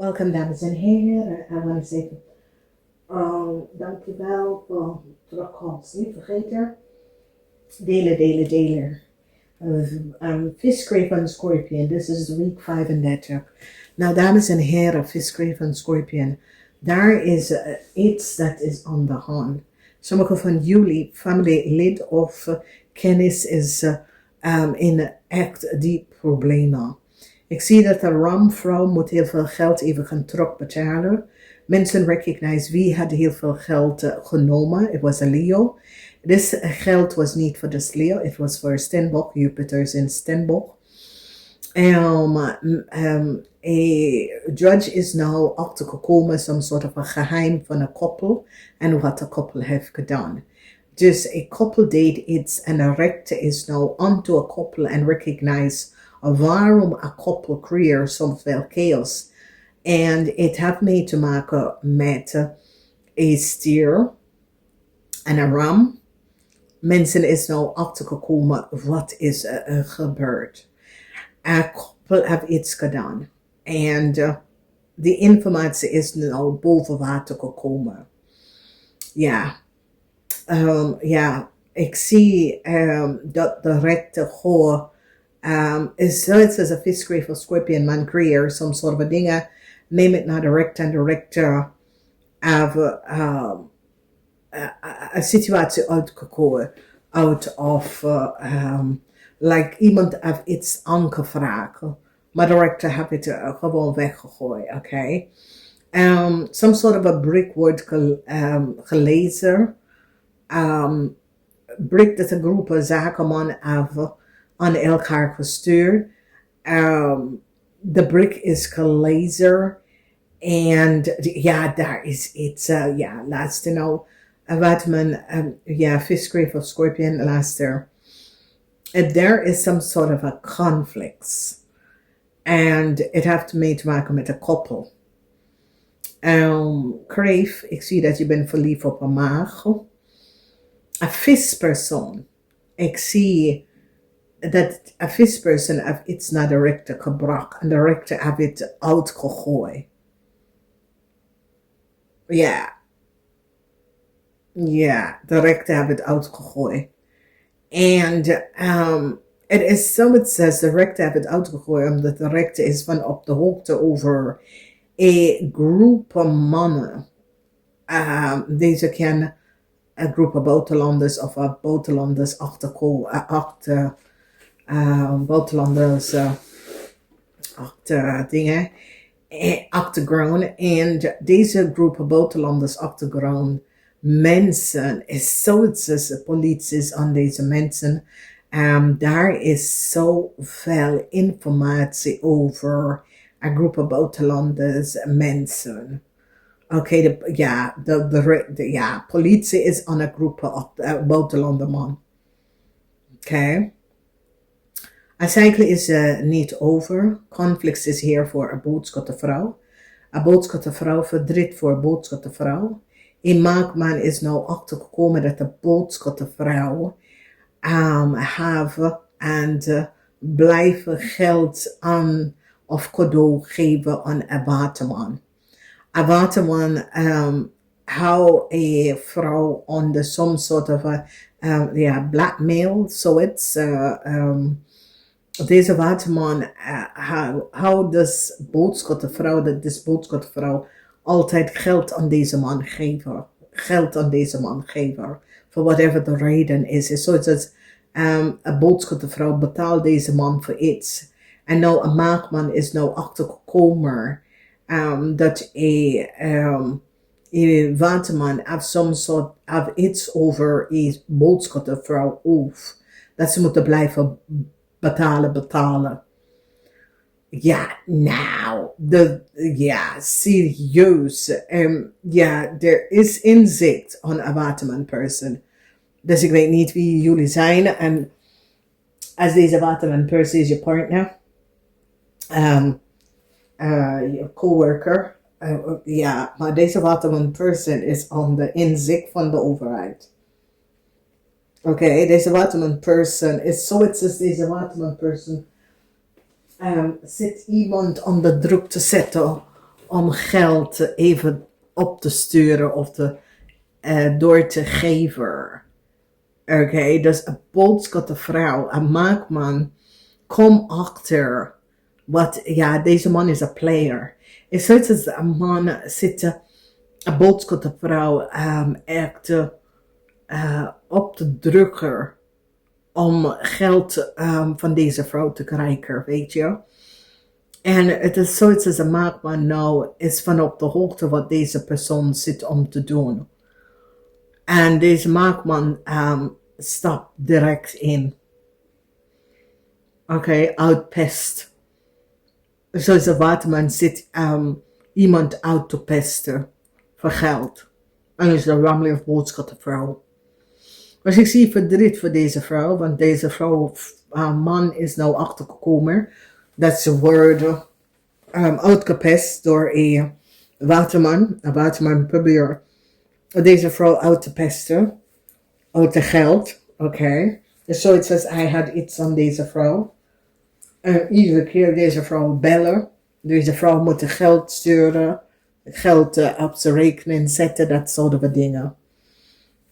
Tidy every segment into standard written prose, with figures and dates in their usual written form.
Welkom dames en heren. I want to say dankjewel voor terugkomst. Niet vergeten. Delen. Vis VISSEN SCHORPIOEN. This is week 35. Nou dames en heren, Vis VISSEN SCHORPIOEN. Daar is iets dat is aan de hand. Sommige van jullie familielid of kennis is in echt diep problemen. Ik zie dat de ramvrouw moet heel veel geld even gaan terugbetalen. Mensen recognize wie had heel veel geld genomen. Het was een Leo. This geld was niet voor de Leo. It was voor Stenbock. Jupiter's in Stenbock. A judge is nou achtergekomen, some sort of een geheim van een koppel en wat de koppel heeft gedaan. Dus een koppel deed iets en een rechter is nou onto een koppel en recognize waarom een koppel creëert zoveel chaos. En het heeft mee te maken met een stier en een ram. Mensen is nou achtergekomen wat is gebeurd. Een koppel heeft iets gedaan. En die informatie is nou boven water gekomen. Ja. Ik zie dat de rechter gewoon is zoiets als een vis of scorpion man creëer some sort of dingen. Neem het naar de rechter en de rechter heeft een situatie uitgekomen out of like iemand heeft iets aangevraagd, maar de rechter heeft het gewoon weggegooid, oké? Some sort of a brick wordt gelezen. Brick dat een groep zakenman heeft aan elkaar gestuurd. De brick is gelezen. En daar is iets, laatste nou, wat men, vis of scorpion, laatste. There is some sort of a conflict. And it heeft mee te maken met een koppel. Kreef, ik zie dat je bent verliefd op een maag. Een vispersoon. Ik zie dat een vispersoon heeft iets naar de rechter gebracht. En de rechter heeft het uitgegooid. Ja, de rechter heeft het uitgegooid. En het is zoiets als de rechter heeft het uitgegooid, omdat de rechter is van op de hoogte over een groep mannen. Deze kennen een groep buitenlanders of buitenlanders achter dingen. Achtergrond. En deze groep buitenlanders achtergrond mensen is zoiets als de politie aan deze mensen. Daar is zoveel informatie over een groep buitenlanders mensen. Oké, politie is aan een groep buitenlander man. Oké. Eigenlijk is het niet over. Conflict is hier voor een boodschap vrouw. Een boodschap vrouw verdriet voor een boodschap vrouw. Een maakman is nou achtergekomen dat de boodschap vrouw hebben en blijven geld aan of cadeau geven aan een waterman. Een waterman hou een vrouw onder some sort of blackmail, zoiets. Deze waterman houdt dus boodschapvrouw altijd geld aan deze man geven. For whatever the reden is. Is zoiets als een boodschapvrouw betaalt deze man voor iets. En nou een maakman is nou achtergekomen dat een waterman heeft some soort of iets over een boodschapvrouw of dat ze moeten blijven betalen. Ja, nou, serieus. Er is inzicht aan een waterman person. Dus ik weet niet wie jullie zijn. En als deze waterman person is je partner, je coworker. Maar deze waterman person is aan de inzicht van de overheid. Oké, deze waterman person is zoiets als deze waterman person zit iemand onder druk te zetten om geld even op te sturen of door te geven. Oké, dus een boodschap vrouw, een maakman, kom achter wat, ja, deze man is een player. Het is zoiets als een man zit, een boodschap vrouw echt op te drukken om geld van deze vrouw te krijgen, weet je. En het is zoiets als een maakman nou is van op de hoogte wat deze persoon zit om te doen. En deze maakman stapt direct in. Oké, uitpest. Zoals een waterman zit iemand uit te pesten voor geld. En is de rammeling of boodschap vrouw. Dus ik zie verdriet voor deze vrouw, want deze vrouw, man is nou achtergekomen dat ze worden uitgepest door een waterman. Een waterman probeert deze vrouw uit te pesten, uit de geld, oké. Dus zoiets als hij had iets aan deze vrouw. En iedere keer deze vrouw bellen, deze vrouw moet geld sturen, geld op zijn rekening zetten, dat soort dingen.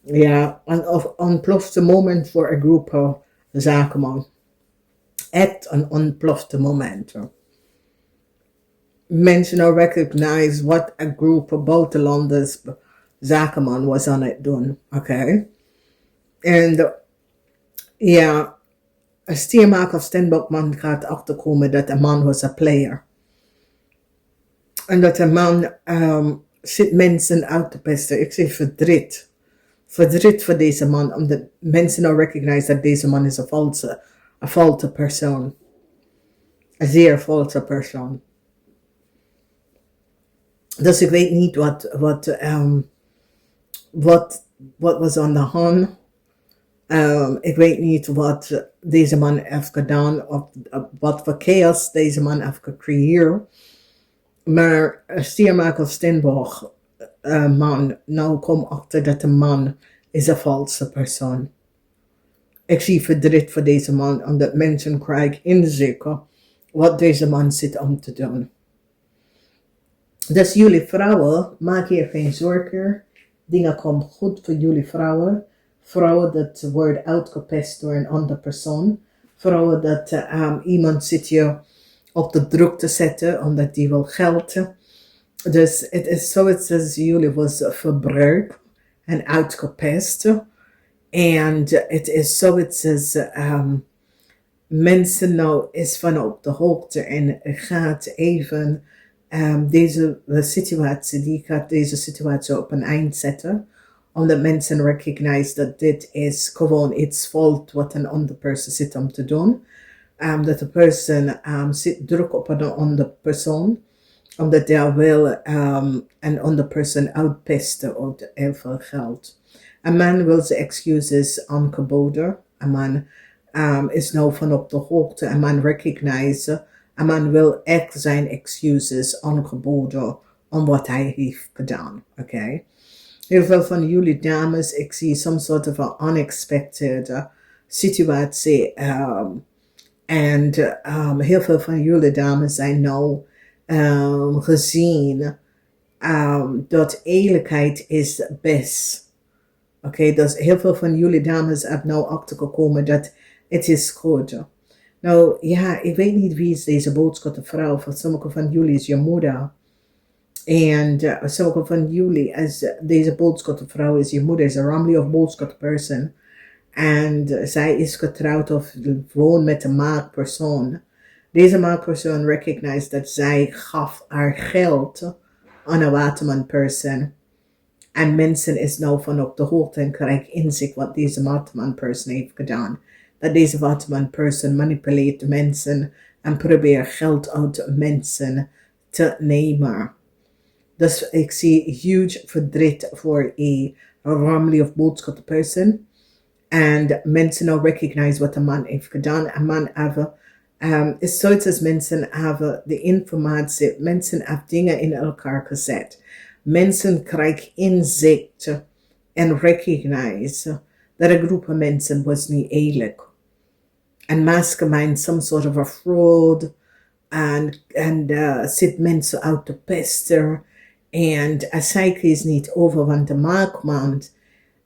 Ja, een ontplofte moment voor een groep zakenman. Echt een ontplofte moment. Mensen nou recognize wat een groep buitenlanders zakenman was aan het doen. Oké. En ja, een stiermaker of stenbokman gaat achterkomen dat een man was een player. En dat een man zit mensen uit te pesten. Ik zie verdriet. Verdriet voor deze man, omdat mensen nou recognize dat deze man is een valse persoon. Een zeer valse persoon. Dus ik weet niet wat was aan de hand. Ik weet niet wat deze man heeft gedaan, of wat voor chaos deze man heeft gecreëerd. Maar stiermaker of Stenborg, man, nou kom achter dat de man is een valse persoon. Ik zie verdriet voor deze man, omdat mensen krijgen inzicht wat deze man zit om te doen. Dus jullie vrouwen, maak hier geen zorgen. Dingen komen goed voor jullie vrouwen. Vrouwen dat worden uitgepest door een andere persoon. Vrouwen dat iemand zit je op de druk te zetten omdat die wil geld. Dus het is zoiets als jullie was verbruikt en uitgepest. En het is zoiets als mensen nou is van op de hoogte en gaat even deze situatie op een eind zetten. Omdat mensen recognize dat dit is gewoon iets fout wat een andere persoon zit om te doen. Dat de persoon zit druk op een andere persoon. Omdat hij wil een andere persoon uitpesten uit heel veel geld. Een man wil zijn excuses aangeboden. Een man is nou van op de hoogte. Een man recognize. Een man wil echt zijn excuses aangeboden om wat hij heeft gedaan. Oké. Heel veel van jullie dames, ik zie some sort of an unexpected situatie. En heel veel van jullie dames zijn nou gezien dat eerlijkheid is best. Oké, dus heel veel van jullie dames hebben nou achtergekomen dat het is goed. Nou ja, ik weet niet wie is deze boodschap vrouw. Voor sommige van jullie is je moeder. En sommige van jullie, als deze boodschap vrouw is je moeder, is een ramli of boodschap person. En zij is getrouwd of woont met een maakpersoon. Deze maakpersoon recognized dat zij gaf haar geld aan een waterman person. En mensen is nou van op de hoogte en krijgen inzicht wat deze waterman person heeft gedaan. Dat deze waterman person manipuleert mensen en probeert geld uit mensen te nemen. Dus ik zie huge verdriet voor een family of boodschap person. En mensen nou recognize wat een man heeft gedaan. Een man heeft, is zoiets als mensen hebben de informatie, mensen hebben dingen in elkaar gezet. Mensen krijgen inzicht en recognize dat een groep mensen was niet eerlijk. Een mastermind, some sort of a fraud, en zit mensen uit te pesten. En zeker is niet over, want de maakman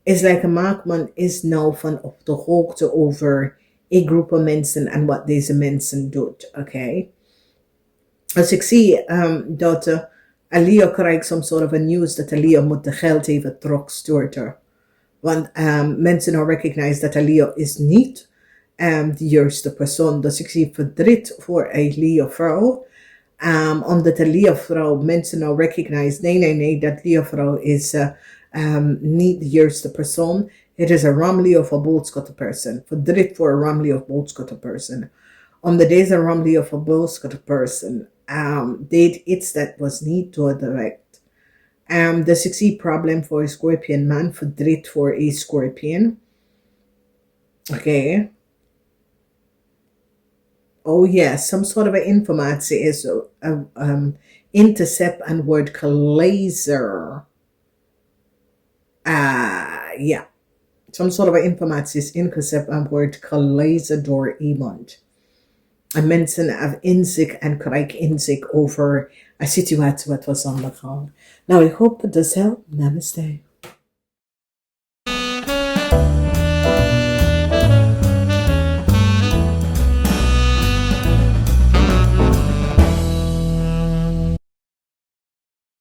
is like een maakman is nou van op de hoogte over een groep mensen en wat deze mensen doet. Oké. Dus ik zie dat Alia krijgt some sort of a news dat Alia moet de geld even terugstorten. Want mensen nou recognize dat Alia is niet de juiste persoon. Dus ik zie verdriet voor Alia vrouw. Omdat Alia vrouw mensen nou recognize, nee, dat Alia vrouw is niet de juiste persoon. Het is een ramli of een boodschatte person. Verdriet voor een ramli of boodschatte person. Omdat deze ramli of een boodschatte person deed iets dat was niet doordirect. Dus ik zie probleem voor een scorpion man, verdriet voor een scorpion. Oké. Oh yes, some sort of informatie is intercept and word laser. Yeah. Some sort of informatie is intercept and word gelezen door iemand. En mensen hebben inzicht en krijgen inzicht over een situatie wat was aan de gang. Nou, ik hoop dat het helpt. Namaste.